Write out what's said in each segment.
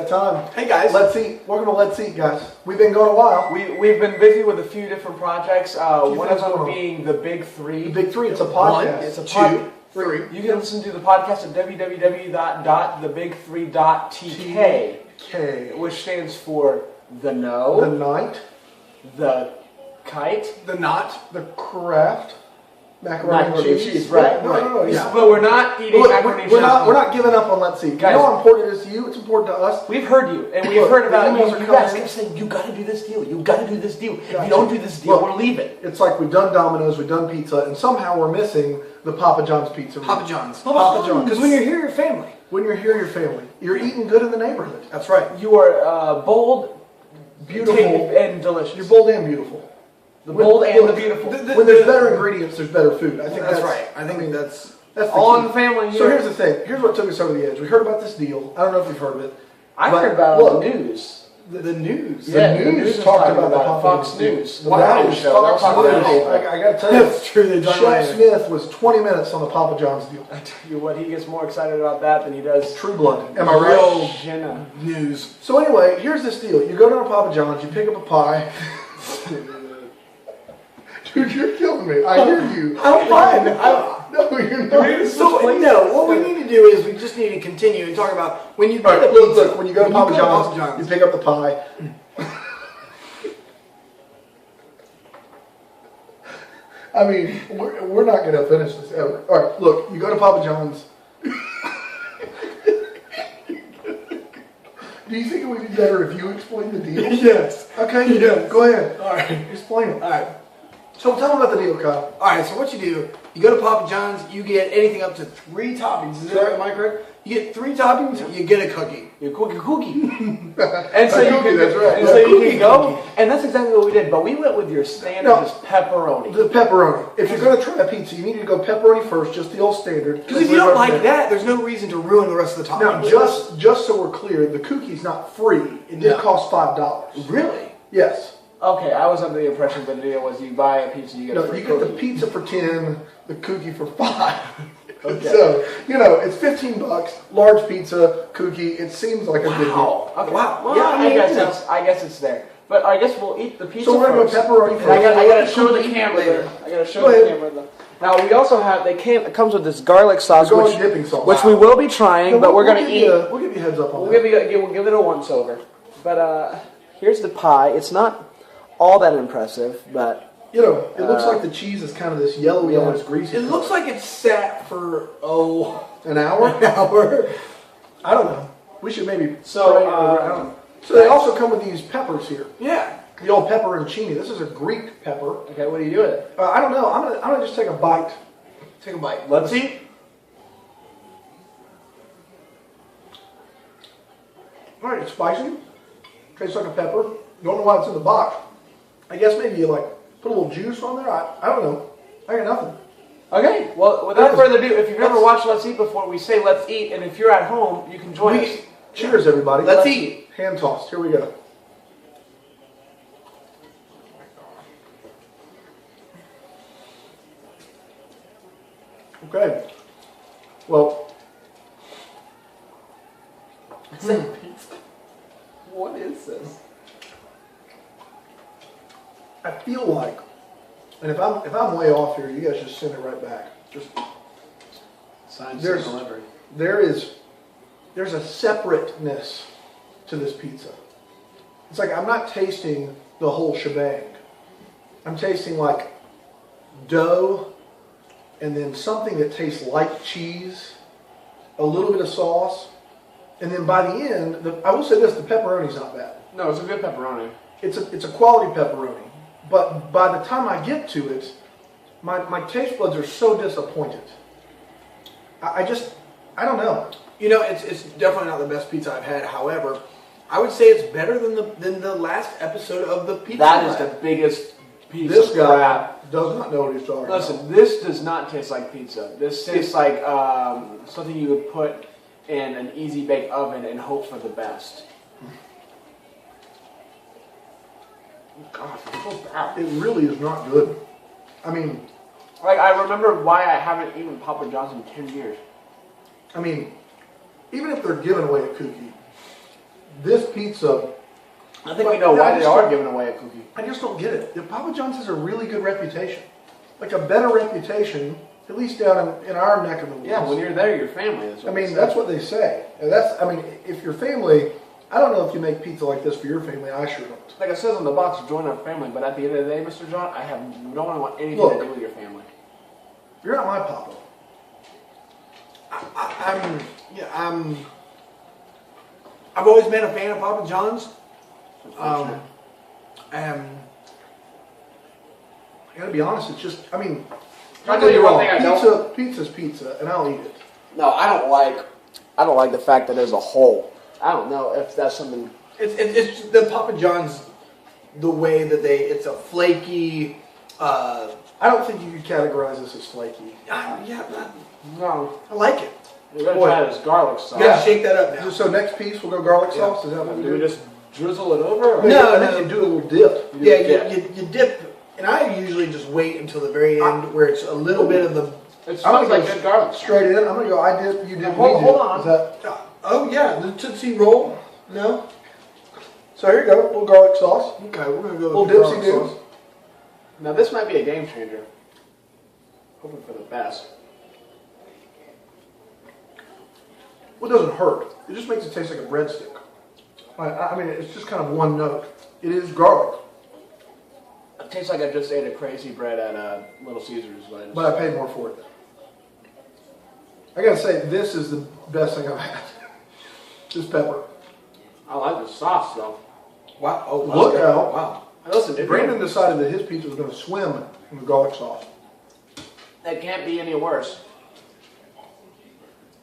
that time. Hey guys. Let's Eat. Welcome to Let's Eat, guys. We've been going a while. We've been busy with a few different projects. One of them being the Big Three. The Big Three. It's a podcast. It's a two, three. You can listen to the podcast at www.thebig3.tk, K. which stands for the know, The Night. the kite, The knot. The Craft. Macaroni and cheese. right? No, yeah. But we're not eating macaroni and cheese. We're not giving up on Let's Eat. Guys, you know how important it is to you? It's important to us. We've heard you, and we've heard about emails you. are You guys coming in. kept saying, you got to do this deal. You got to do this deal. If Gotcha. you don't do this deal, Look, we're leaving. It's like we've done Domino's, we've done pizza, and somehow we're missing the Papa John's pizza. Papa John's. Papa John's. Because when you're here, you're family. When you're here, you're family. You're eating good in the neighborhood. That's right. You are bold, Beautiful. and delicious. You're bold and beautiful. The bold and the beautiful. When there's better ingredients, there's better food. I think That's right. I think that's the all key. in the family here. So here's the thing. Here's what took us over the edge. We heard about this deal. I don't know if you've heard of it. I But heard about it on the news. the news. Yeah, The the news news talked was about the talking Papa Fox John's deal. News. The Wow. radio Show. They'll Fox talk about News. anything. I got to tell you, That's true. They talk about Chef it. Smith was 20 minutes on the Papa John's deal. I tell you what, he gets more excited about that than he does. True blood. Am I Real right? Jenna. news. So anyway, here's this deal. You go down to Papa John's, you pick up a pie. Dude, you're killing me. I hear you. I'm fine. No, you're not. So no, what we need to do is we just need to continue and talk about when you All get right, the look, pizza. look, when you go to Papa John's, you pick up the pie. I mean, we're not going to finish this ever. All right, look, you go to Papa John's. Do you think it would be better if you explained the deal? Yes. Okay, Yes. go ahead. All right. Explain it. All right. So tell them about the deal, Kyle. All right. So what you do? You go to Papa John's. You get anything up to 3 toppings. Is that right? Am I correct? You get 3 toppings. You get a cookie. You cookie. And A so you cookie, can, that's right. and Yeah, so you cookie, can go, cookie. and that's exactly what we did. But we went with your standard, No. just pepperoni. The pepperoni. If you're going to try a pizza, you need to go pepperoni first, just the old standard. Because if you don't like that, there's no reason to ruin the rest of the Now, toppings. just so we're clear, the cookie's not free. It did No. cost $5. Really? Yes. Okay, I was under the impression that the deal was you buy a pizza, you get a No, free you get the cookie. pizza for 10, the cookie for 5. Okay. So, it's $15, large pizza, cookie. It seems like a good deal. Wow. Okay. Wow. Well, Yeah, I, I mean, guess you know. I guess it's there. But I guess we'll eat the pizza So we're going to first. go pepperoni first. And I gotta show the Cookie camera. later. I gotta show Go the ahead. camera. Now we also have. It comes with this garlic sauce, The garlic which, dipping sauce. which we will be trying, No, but we're we'll gonna give eat. We'll give you a heads up on We'll that. give it a once over. But here's the pie. It's not all that impressive, but It looks like the cheese is kind of this yellowy, Yeah. almost greasy. It looks like it's sat for an hour. an hour. I don't know. We should maybe. So, try it over. I don't know. So they also come with these peppers here. Yeah. The old pepperoncini. This is a Greek pepper. okay. What do you do with it? I don't know. I'm gonna just take a bite. Take a bite. Let's eat. All right, it's spicy. Tastes like a pepper. Don't know why it's in the box. I guess maybe you put a little juice on there. I don't know. I got nothing. Okay. Well, without further ado, if you've never watched Let's Eat before, we say Let's Eat, and if you're at home, you can join us. Cheers, everybody. Let's eat. Hand tossed. Here we go. Okay. Well, What is this? I feel like, and if I'm way off here, you guys just send it right back. Just Signed, There's- sealed, delivered. there's a separateness to this pizza. It's like I'm not tasting the whole shebang. I'm tasting like dough and then something that tastes like cheese, a little bit of sauce, and then by the end, I will say this, the pepperoni's not bad. No, it's a good pepperoni. It's a quality pepperoni, but by the time I get to it, my taste buds are so disappointed. I don't know. It's definitely not the best pizza I've had. However, I would say it's better than the last episode of the pizza. That is Lab. the biggest piece This of guy crap. does not know what he's talking Listen, this does not taste like pizza. This tastes like something you would put in an easy bake oven and hope for the best. Gosh, it's so bad. about. It really is not good. I mean, Like, I remember why I haven't eaten Papa John's in 10 years. even if they're giving away a cookie, this pizza, I think we know why they are giving away a cookie. I just don't get it. Papa John's has a really good reputation. Like a better reputation, at least down in our neck of the woods. Yeah, when you're there, your family. I mean, that's what they say. And if your family, I don't know if you make pizza like this for your family, I sure don't. Like it says on the box, join our family. But at the end of the day, Mr. John, I don't want anything to do with your family. You're not my papa. I've always been a fan of Papa John's. I gotta be honest, it's just, I mean, I'll tell you one thing I don't. Pizza's pizza, and I'll eat it. No, I don't like the fact that there's a hole. I don't know if that's something. It's the Papa John's, the way that it's a flaky. I don't think you could categorize this as flaky. No, I like it. you're gonna try this garlic sauce. You gotta shake that up now. So next piece, we'll go garlic sauce. Is that what we Do we do? just drizzle it over? Or? No, I think you do a little dip. You dip, and I usually just wait until the very end where it's a little bit of the. It smells like good garlic. Straight in. I'm gonna go. I dip. You dip. Hold on. Is that? Oh yeah, the Tootsie Roll. No. So here you go. A little garlic sauce. Okay, we're gonna go. A little with garlic dipsy sauce. do. Now this might be a game changer. Hoping for the best. Well, it doesn't hurt. It just makes it taste like a breadstick. I mean, it's just kind of one note. It is garlic, It tastes like I just ate a crazy bread at Little Caesars. but I paid more for it. I gotta say, this is the best thing I've had. This pepper. I like the sauce though. Wow! Oh, Look okay. out. Wow! Listen, if Brandon decided that his pizza was going to swim in the garlic sauce. that can't be any worse.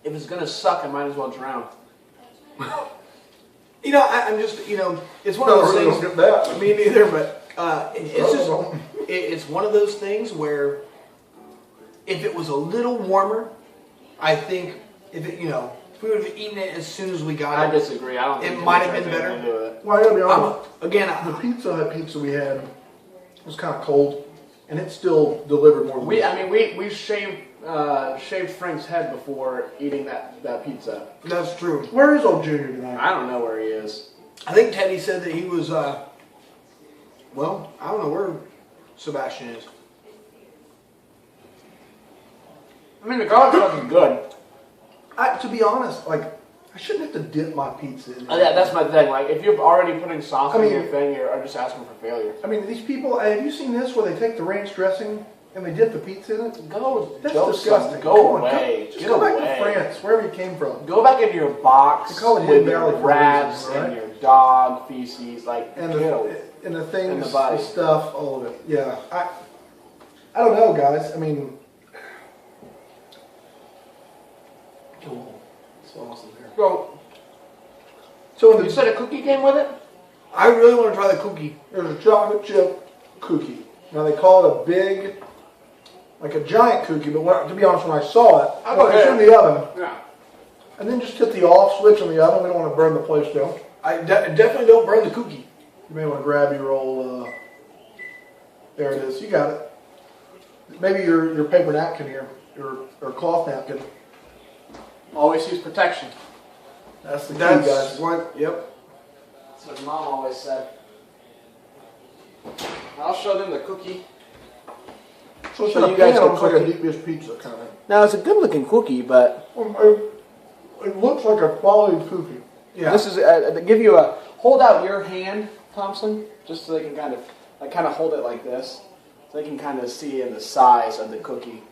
If it's gonna suck, I might as well drown. You know, I'm just, it's one of those really things. don't get that. Me neither, but it's just, Don't. it's one of those things where if it was a little warmer, I think if we would have eaten it as soon as we got I it. disagree. I don't. It think might have has been anything better. to do with it. Well, I gotta be honest. Again, The Pizza Hut pizza we had was kind of cold, and it still delivered more. Than We shaved Frank's head before eating that pizza. that's true. Where is old Junior tonight? I don't know where he is. I think Teddy said that he was, well, I don't know where Sebastian is. I mean, the garlic sauce is good. To be honest, I shouldn't have to dip my pizza in. That's my thing. Like, if you're already putting sauce I in your mean- thing, you're just asking for failure. I mean, these people. Have you seen this where they take the ranch dressing and they dip the pizza in it? That's disgusting. Go Come on, away. Just Get go back away. to France, wherever you came from. Go back into your box They call it with Hidden your Valley for a rats reason, right? and your dog feces. Like, And get the away. and the things, And the body. stuff, all of it. Yeah, I don't know, guys. I mean, sauce in here. So in You the, said a cookie came with it? I really want to try the cookie. there's a chocolate chip cookie. Now they call it a big, like a giant cookie. But to be honest, when I saw it, I thought it's in the oven, Yeah. and then just hit the off switch on the oven. We don't want to burn the place down. I definitely don't burn the cookie. You may want to grab your old. There it is. You got it. Maybe your paper napkin here, or cloth napkin. Always use protection. That's the key, That's guys. what, yep. That's what Mom always said. I'll show them the cookie. So it's So in you a guys pan, can looks like a cook deep dish pizza kind of. Now, it's a good looking cookie, but It looks like a quality cookie. Yeah. this is to give you a hold out your hand, Thompson, just so they can kind of hold it like this, so they can kind of see in the size of the cookie.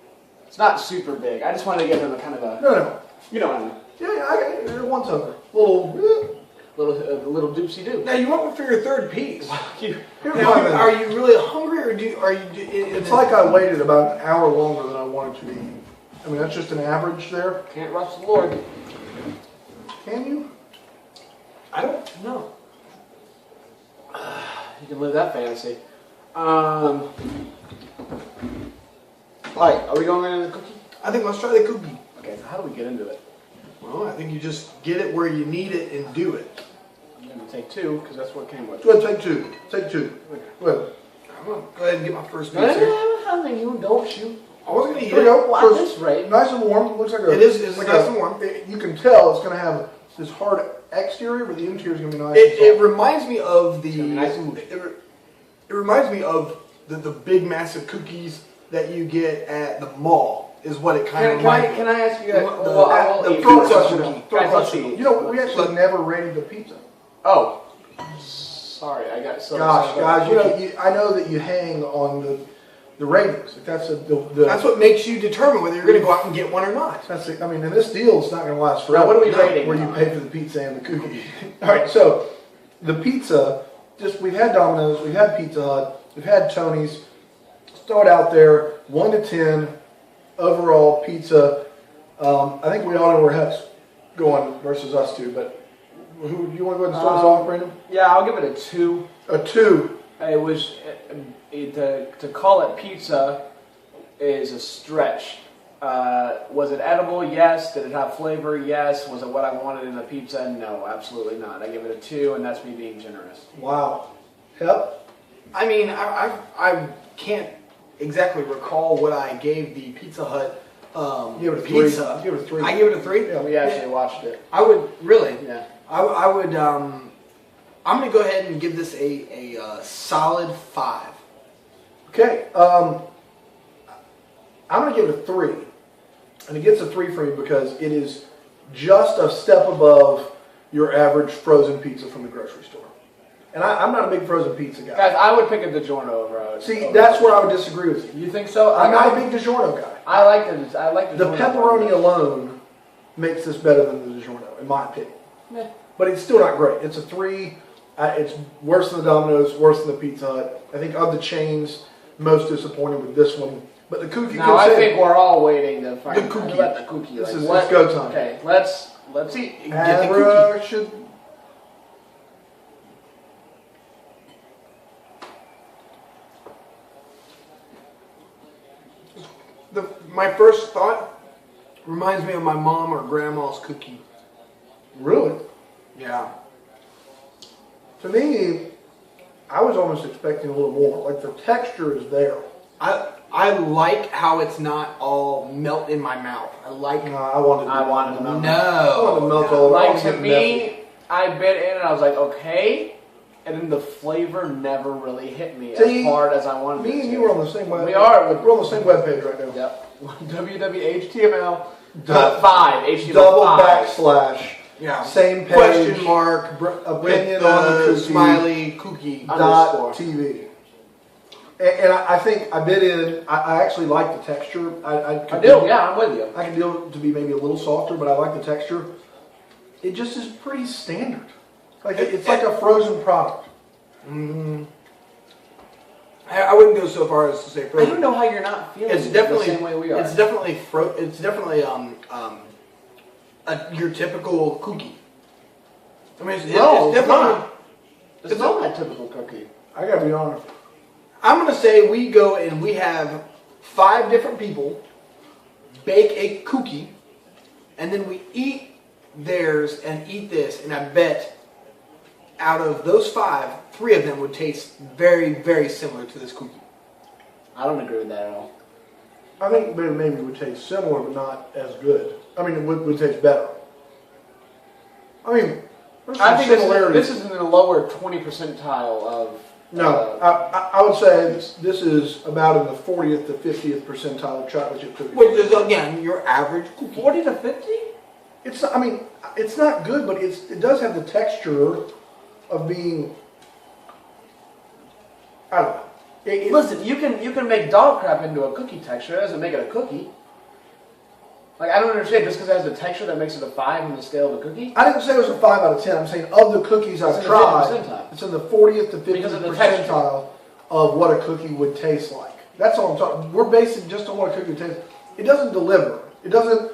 It's not super big. I just wanted to give them a kind of a, No. you know what I mean, Yeah, I got it. One tucker. little doopsie doo. Now you went for your third piece. Here's Now, my thing. are you really hungry, or are you? It's like I waited about an hour longer than I wanted to eat. I mean, that's just an average there. Can't rush the Lord. Can you? I don't know. You can live that fantasy. All right, are we going into the cookie? I think let's try the cookie. Okay, so how do we get into it? Well, I think you just get it where you need it and do it. I'm going to take two because that's what it came with. Go ahead, take two. Take two. Go ahead. I'm gonna go ahead and get my first piece No, here. you don't shoot. I wasn't gonna eat Here we it. go. Well, So at this rate. nice and warm. Looks like a. It is. It's like nice a- and warm. You can tell it's going to have this hard exterior, but the interior is going to be nice. It reminds me of the. Nice and it reminds me of the big massive cookies that you get at the mall. Is what it kind of reminds me. Can I ask you The pizza cookie. Guys, let's see. You know, we actually never rated the pizza. Oh, sorry, I got so. Gosh, guys, I know that you hang on the ratings. If that's that's what makes you determine whether you're going to go out and get one or not. I mean, and this deal is not going to last forever. Now, what are we rating? Where you pay for the pizza and the cookie. All right, so the pizza. We've had Domino's, we've had Pizza Hut, we've had Tony's. Let's throw it out there, 1 to 10. Overall pizza, I think we all know where Heck's going versus us two, but who you want to go ahead and start us off, Brandon? Yeah, I'll give it a 2. A 2. It was to call it pizza is a stretch. Was it edible? Yes. Did it have flavor? Yes. Was it what I wanted in a pizza? No, absolutely not. I give it a 2, and that's me being generous. Wow. Yep. I mean, I can't exactly recall what I gave the Pizza Hut Give it a pizza. 3. Give it a 3. I give it a 3. Yeah, We actually watched it. I would really. Yeah. I would. I'm going to go ahead and give this a solid 5. Okay. I'm going to give it a 3, and it gets a 3 for me because it is just a step above your average frozen pizza from the grocery store. And I'm not a big frozen pizza guy. Guys, I would pick a DiGiorno over. See, that's where I would disagree with you. You think so? I'm not a big DiGiorno guy. I like The pepperoni alone makes this better than the DiGiorno, in my opinion. Yeah. But it's still not great. It's a 3. It's worse than the Domino's, worse than the Pizza Hut. I think of the chains, most disappointed with this one. But the cookie. Now I think we're all waiting to find The cookie. Let the cookie. This like, is what- it's go time. Okay, let's eat. Get the cookie. Should. My first thought reminds me of my mom or grandma's cookie. Really? Yeah. To me, I was almost expecting a little more. Like the texture is there. I like how it's not all melt in my mouth. I like. No, I wanted to to melt. I wanted to melt all over. I Like wanted to get me, messy. I bit in and I was like, okay, and then the flavor never really hit me See, as hard as I wanted it Me and to. you are on the same web. We are. We're on the same web page right now. Yep. www.html. Dou- 5. HTML Double 5. backslash. Yeah. Same page. Question mark. Opinion With on the the cookie. smiley cookie. Dot Underscore. TV. And I think I bit in. I actually like the texture. I do. Yeah, I'm with you. I can deal to be maybe a little softer, but I like the texture. It just is pretty standard. Like it's like a frozen product. I wouldn't go so far as to say I frozen. don't know how you're not feeling It's definitely the same way we are. It's definitely your typical cookie. I mean, it's No, definitely. It's not my typical cookie. I gotta be honest. I'm gonna say we go and we have 5 different people bake a cookie, and then we eat theirs and eat this, and I bet out of those 5, 3 of them would taste very, very similar to this cookie. I don't agree with that at all. I think maybe it would taste similar, but not as good. I mean, it would taste better. I mean, there's some I think similarities. this is in the lower 20 percentile of. No, I would say this is about in the 40th to 50th percentile of chocolate chip cookies. Which is again your average cookie. 40 to 50? It's I mean, it's not good, but it does have the texture of being. I don't know. Listen, you can make dog crap into a cookie texture. That doesn't make it a cookie. Like, I don't understand. Just because it has the texture that makes it a 5 on the scale of a cookie? I didn't say it was a 5 out of 10. I'm saying of the cookies I've in the tried, 50th percentile. it's in the 40th to 50th Because of the texture. percentile of what a cookie would taste like. That's all I'm talking. We're basing just on what a cookie would taste. It doesn't deliver. It doesn't.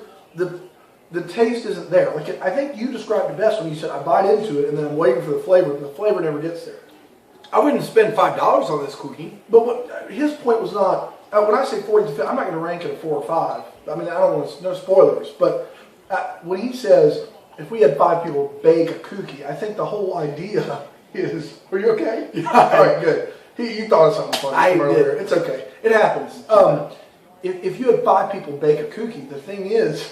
The taste isn't there. Like I think you described it best when you said I bite into it and then I'm waiting for the flavor, and the flavor never gets there. I wouldn't spend $5 on this cookie. But what his point was not. When I say 40 to 50, I'm not going to rank it a 4 or 5. I mean, I don't want to, no spoilers. But when he says if we had 5 people bake a cookie, I think the whole idea is. Are you okay? Yeah. All right, good. You thought of something funny I from earlier. did. It's okay. It happens. If you had 5 people bake a cookie, the thing is,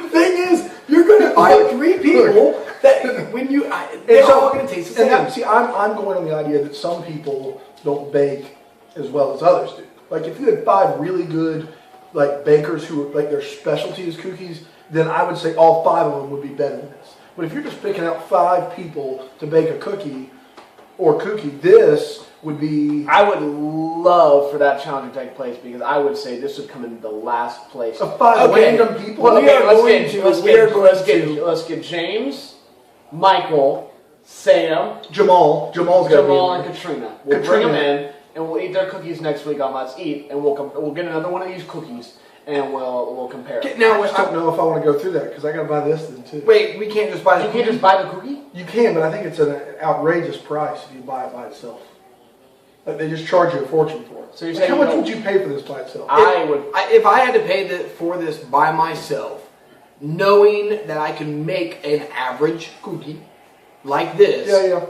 The thing is, you're going to find 3 people that when you they're all going to taste the same. And see, I'm going on the idea that some people don't bake as well as others do. Like if you had 5 really good like bakers who like their specialty is cookies, then I would say all 5 of them would be better than this. But if you're just picking out 5 people to bake a cookie or cookie, this would be. I would love for that challenge to take place because I would say this would come in the last place. Of 5 random people. Well, We are let's going get James, Michael, Sam, Jamal's got Jamal, and Katrina. We'll bring Katrina. them in, and we'll eat their cookies next week on Let's Eat, and we'll get another one of these cookies, and we'll compare. Now, I just don't know if I want to go through that because I got to buy this then too. wait, we can't just buy the You can't just buy the cookie? You can, but I think it's an outrageous price if you buy it by itself. Like they just charge you a fortune for it. So you're Like, saying how much you would you pay for this by itself? If I had to pay for this by myself, knowing that I can make an average cookie like this, yeah.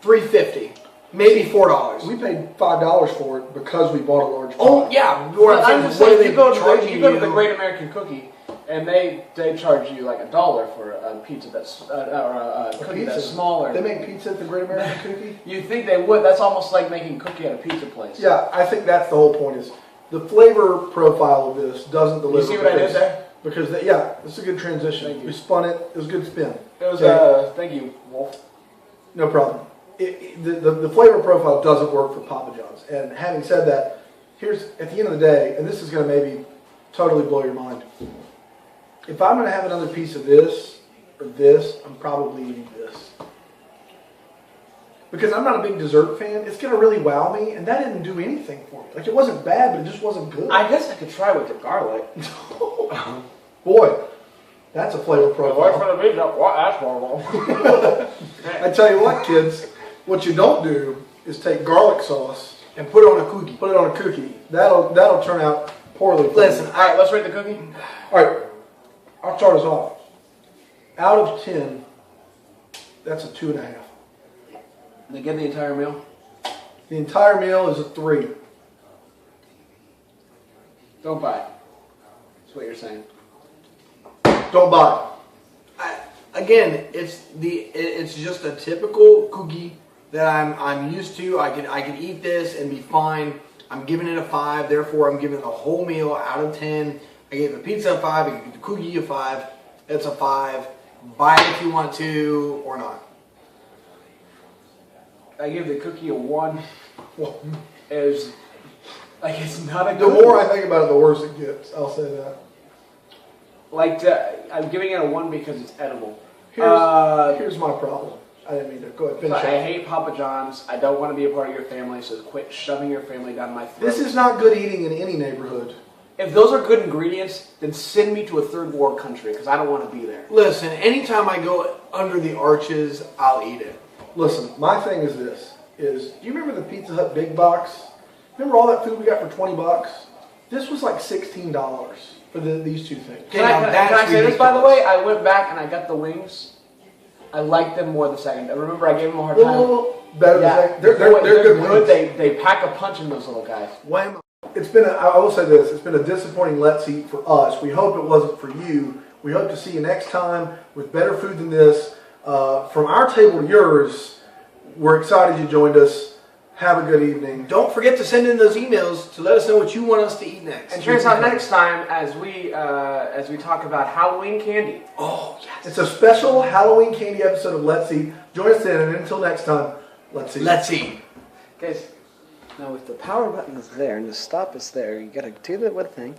$3.50, maybe $4. We paid $5 for it because we bought a large. Oh pot. yeah, But I'm just saying, you go to the you? Great American Cookie, and they charge you like $1 for a pizza that's or a cookie Pizza. that's smaller. They make pizza at the Great American Cookie. You think they would? That's almost like making cookie at a pizza place. Yeah, I think that's the whole point. Is the flavor profile of this doesn't deliver? You see what I did there? Because yeah, it's a good transition. Thank you. We spun it. It was a good spin. It was. Okay. Thank you, Wolf. No problem. The flavor profile doesn't work for Papa John's. And having said that, here's at the end of the day, and this is going to maybe totally blow your mind. If I'm going to have another piece of this or this, I'm probably eating this. Because I'm not a big dessert fan, it's going to really wow me, and that didn't do anything for me. Like, it wasn't bad, but it just wasn't good. I guess I could try with the garlic. Boy, that's a flavor profile. for the pizza. What asshole? I tell you what, kids, what you don't do is take garlic sauce And put it on a cookie. put it on a cookie. That'll turn out poorly. For Listen, you. All right, let's rate the cookie. All right, I'll start us off. Out of 10, that's a 2.5. They get the entire meal. The entire meal is a 3. Don't buy it. That's what you're saying. Don't buy Again, it's just a typical cookie that I'm used to. I can eat this and be fine. I'm giving it a 5, therefore I'm giving the whole meal out of 10. I gave the pizza a 5, I gave the cookie a 5. It's a 5. Buy it if you want to or not. I give the cookie a 1. it. It's not a The good more I think about it, the worse it gets. I'll say that. I'm giving it a 1 because it's edible. Here's my problem. I didn't mean to. Go ahead, finish I it. hate Papa John's. I don't want to be a part of your family, so quit shoving your family down my throat. This is not good eating in any neighborhood. If those are good ingredients, then send me to a third world country because I don't want to be there. Listen, anytime I go under the arches, I'll eat it. Listen, my thing is this: do you remember the Pizza Hut big box? Remember all that food we got for $20? This was like $16 for these two things. Can I say this, by the way? I went back and I got the wings. I liked them more the second. I remember I gave them a hard time. Better than they're good wings. They pack a punch in those little guys. Wham. It's been I will say this, it's been a disappointing Let's Eat for us. We hope it wasn't for you. We hope to see you next time with better food than this. From our table to yours, we're excited you joined us. Have a good evening. Don't forget to send in those emails to let us know what you want us to eat next. And check us out next time as we talk about Halloween candy. Oh, yes. It's a special Halloween candy episode of Let's Eat. Join us then, and until next time, let's eat. Let's eat. Guys, now if the power button is there and the stop is there, you gotta do that one thing.